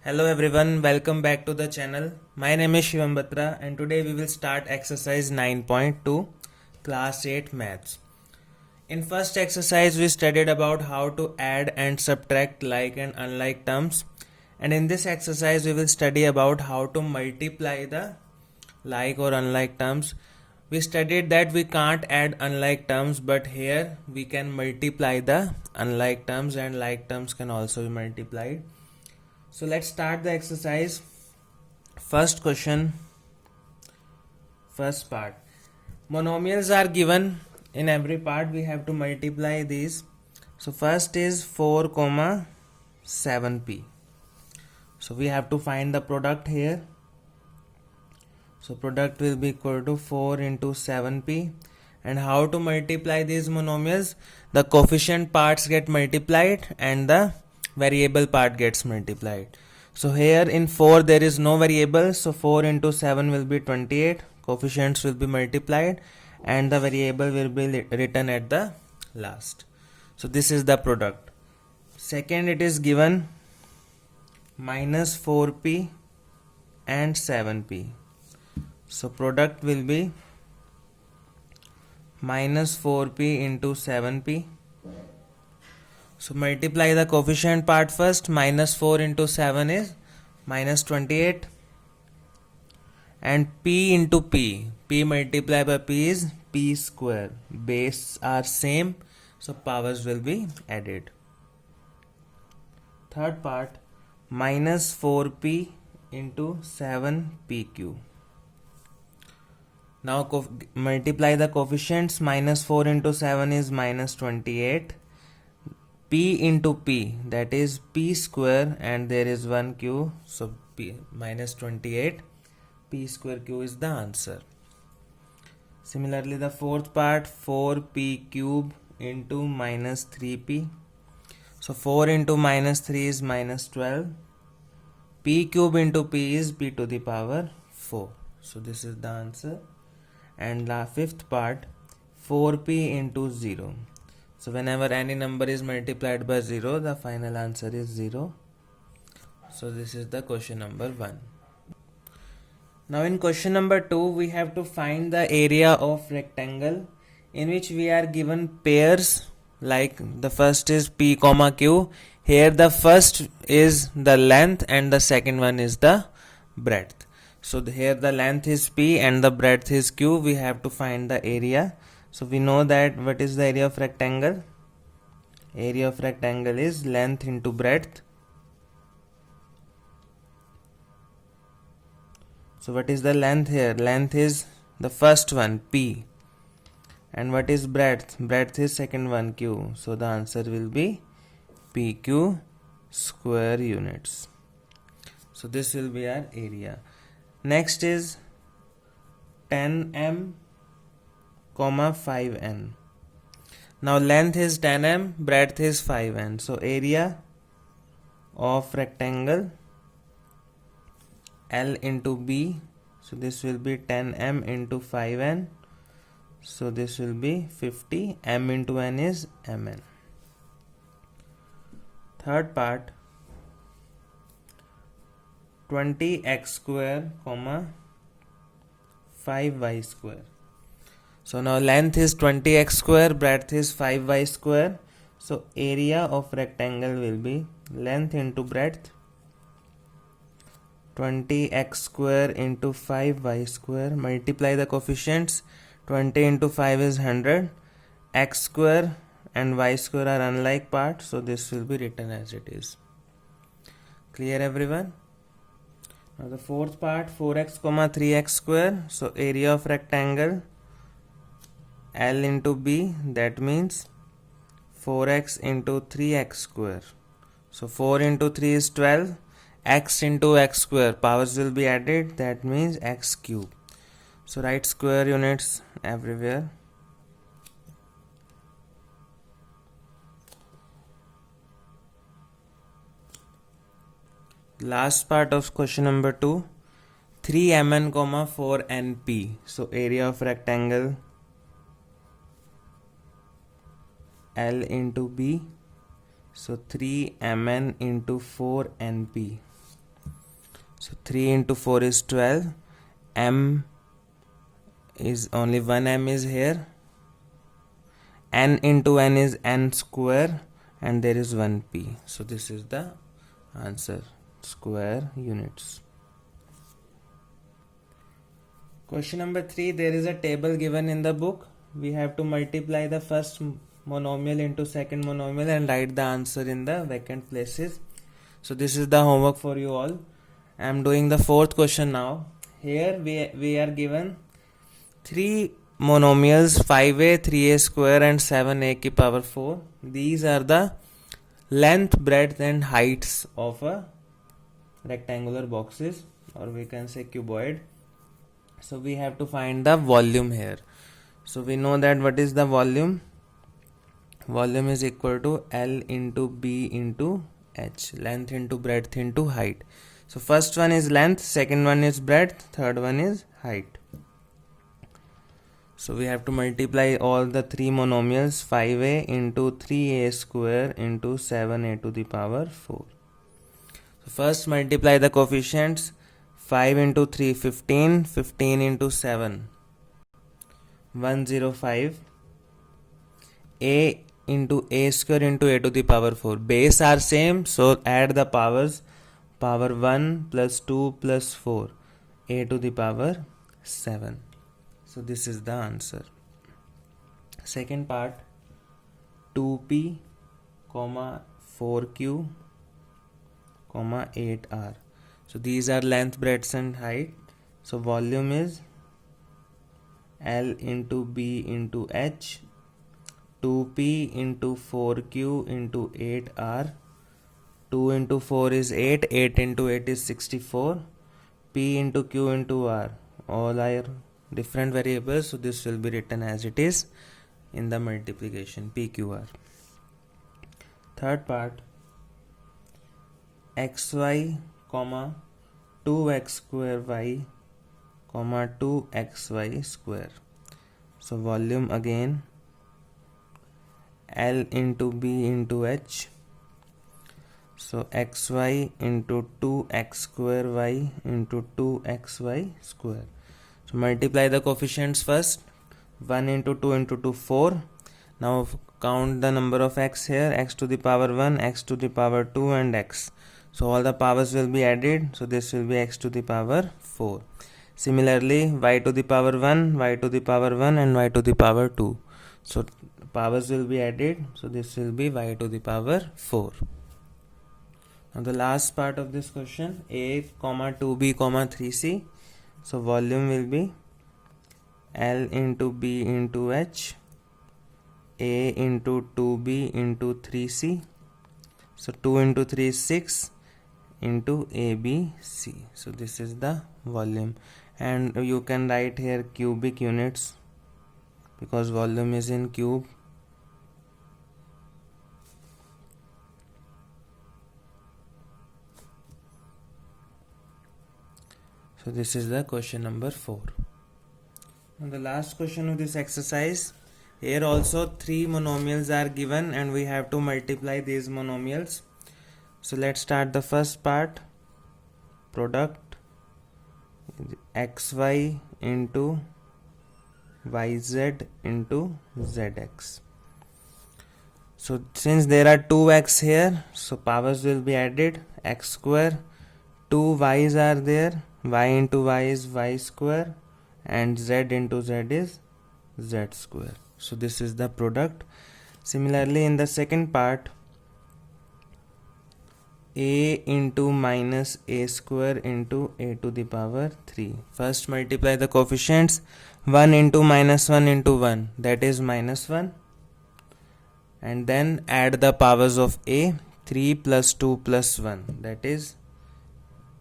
Hello everyone, welcome back to the channel. My name is Shivam Batra and today we will start exercise 9.2 class 8 maths. In first exercise we studied about how to add and subtract like and unlike terms, and in this exercise we will study about how to multiply the like or unlike terms. We studied that we can't add unlike terms, but here we can multiply the unlike terms and like terms can also be multiplied. So let's start the exercise. First question, first part. Monomials are given. In every part we have to multiply these. So first is 4 comma 7p. So we have to find the product here. So product will be equal to 4 into 7p. And how to multiply these monomials? The coefficient parts get multiplied and the variable part gets multiplied. So here in 4 there is no variable, so 4 into 7 will be 28. Coefficients will be multiplied and the variable will be written at the last. So this is the product. Second, it is given minus 4p and 7p. So product will be minus 4p into 7p. So multiply the coefficient part first. Minus 4 into 7 is minus 28. And p into p. P multiplied by p is p square. Base are same, so powers will be added. Third part, minus 4p into 7pq. Now multiply the coefficients. Minus 4 into 7 is minus 28. P into p, that is p square, and there is 1 q, so p minus 28. P square q is the answer. Similarly, the fourth part, 4p cube into minus 3p. So 4 into minus 3 is minus 12. P cube into p is p to the power 4. So this is the answer. And the fifth part, 4p into 0. So whenever any number is multiplied by 0, the final answer is 0. So this is the question number 1. Now in question number 2, we have to find the area of rectangle in which we are given pairs, like the first is p comma q. Here the first is the length and the second one is the breadth. So here the length is p and the breadth is q. We have to find the area. So we know that what is the area of rectangle? Area of rectangle is length into breadth. So what is the length here? Length is the first one, p. And what is breadth? Breadth is second one, q. So the answer will be pq square units. So this will be our area. Next is 10m comma 5n. Now length is 10m, breadth is 5n. So area of rectangle L into B. So this will be 10m into 5n. So this will be 50. M into n is mn. Third part, 20x square comma 5y square. So now length is 20x square, breadth is 5y square. So area of rectangle will be length into breadth, 20x square into 5y square. Multiply the coefficients. 20 into 5 is 100. X square and y square are unlike parts, so this will be written as it is. Clear everyone? Now the fourth part, 4x comma 3x square. So area of rectangle L into B, that means 4x into 3x square. So 4 into 3 is 12. X into x square, powers will be added, that means x cube. So write square units everywhere. Last part of question number 2, 3mn comma 4np. So area of rectangle L into B. So 3mn into 4np. So 3 into 4 is 12. M is only one M is here. N into N is N square, and there is 1 P. So this is the answer, square units. Question number 3, there is a table given in the book. We have to multiply the first monomial into second monomial and write the answer in the vacant places. So this is the homework for you all. I am doing the fourth question now. Here we are given 3 monomials 5a, 3a square and 7a ki power 4. These are the length, breadth and heights of a rectangular boxes, or we can say cuboid. So we have to find the volume here. So we know that what is the volume? Volume is equal to L into B into H, length into breadth into height. So first one is length, second one is breadth, third one is height. So we have to multiply all the 3 monomials, 5a into 3a square into 7a to the power 4. So first multiply the coefficients. 5 into 3 15, 15 into 7 105, a into a square into a to the power 4. Base are same, so add the powers. Power 1 plus 2 plus 4, a to the power 7. So this is the answer. Second part, 2p, 4q, 8r. So these are length, breadth and height. So volume is L into B into H, 2p into 4q into 8r. 2 into 4 is 8, 8 into 8 is 64, p into q into r. All are different variables, so this will be written as it is in the multiplication, pqr. Third part, xy, 2x square y, 2xy square. So volume again L into B into H. So xy into 2x square y into 2xy square. So multiply the coefficients first. 1 into 2 into 2 4. Now count the number of x here, x to the power 1, x to the power 2 and x. So all the powers will be added, so this will be x to the power 4. Similarly, y to the power 1, y to the power 1 and y to the power 2. So powers will be added, so this will be y to the power 4. Now the last part of this question, a, 2b, 3c. So volume will be L into B into H, a into 2b into 3c. So 2 into 3 is 6 into ABC. So this is the volume, and you can write here cubic units because volume is in cube. So this is the question number 4. Now the last question of this exercise, here also 3 monomials are given and we have to multiply these monomials. So let's start the first part, product xy into yz into zx. So since there are 2x here, so powers will be added, x square, 2 y's are there, y into y is y square and z into z is z square. So this is the product. Similarly in the second part, a into minus a square into a to the power 3. First multiply the coefficients. 1 into minus 1 into 1, that is minus 1. And then add the powers of a. 3 plus 2 plus 1, that is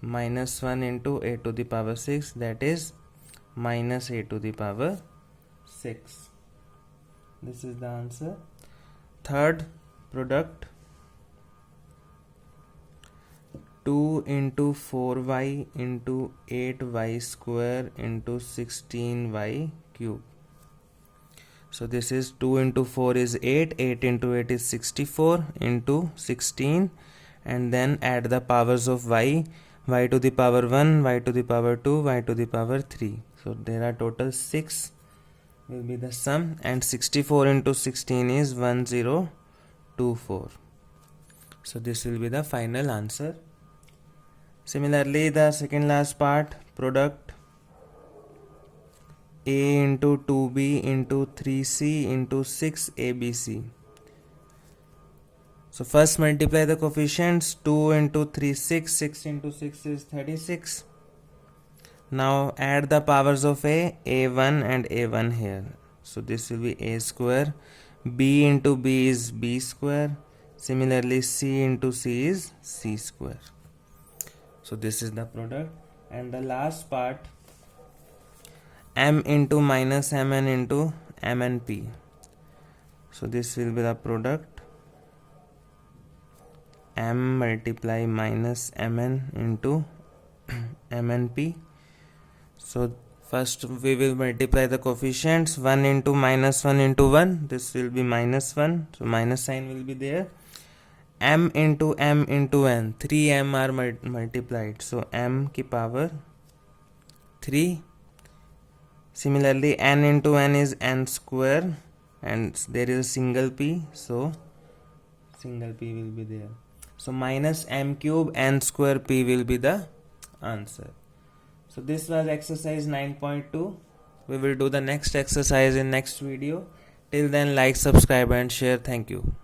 minus 1 into a to the power 6, that is minus a to the power 6. This is the answer. Third product, 2 into 4y into 8y square into 16y cube. So this is 2 into 4 is 8, 8 into 8 is 64 into 16, and then add the powers of y. y to the power 1, y to the power 2, y to the power 3. So there are total 6 will be the sum, and 64 into 16 is 1024. So this will be the final answer. Similarly, the second last part, product a into 2b into 3c into 6abc. So first multiply the coefficients. 2 into 3 6 into 6 is 36. Now add the powers of a1 and a1 here. So this will be a square. B into b is b square. Similarly, c into c is c square. So this is the product. And the last part, m into minus mn into mnp. So this will be the product, m multiply minus mn into mnp. So first we will multiply the coefficients. 1 into minus 1 into 1, this will be minus 1, so minus sign will be there. m into n, 3m are multiplied, so m ki power 3. Similarly, n into n is n square, and there is a single p, so single p will be there. So minus m cube n square p will be the answer. So this was exercise 9.2. We will do the next exercise in next video. Till then, like, subscribe and share. Thank you.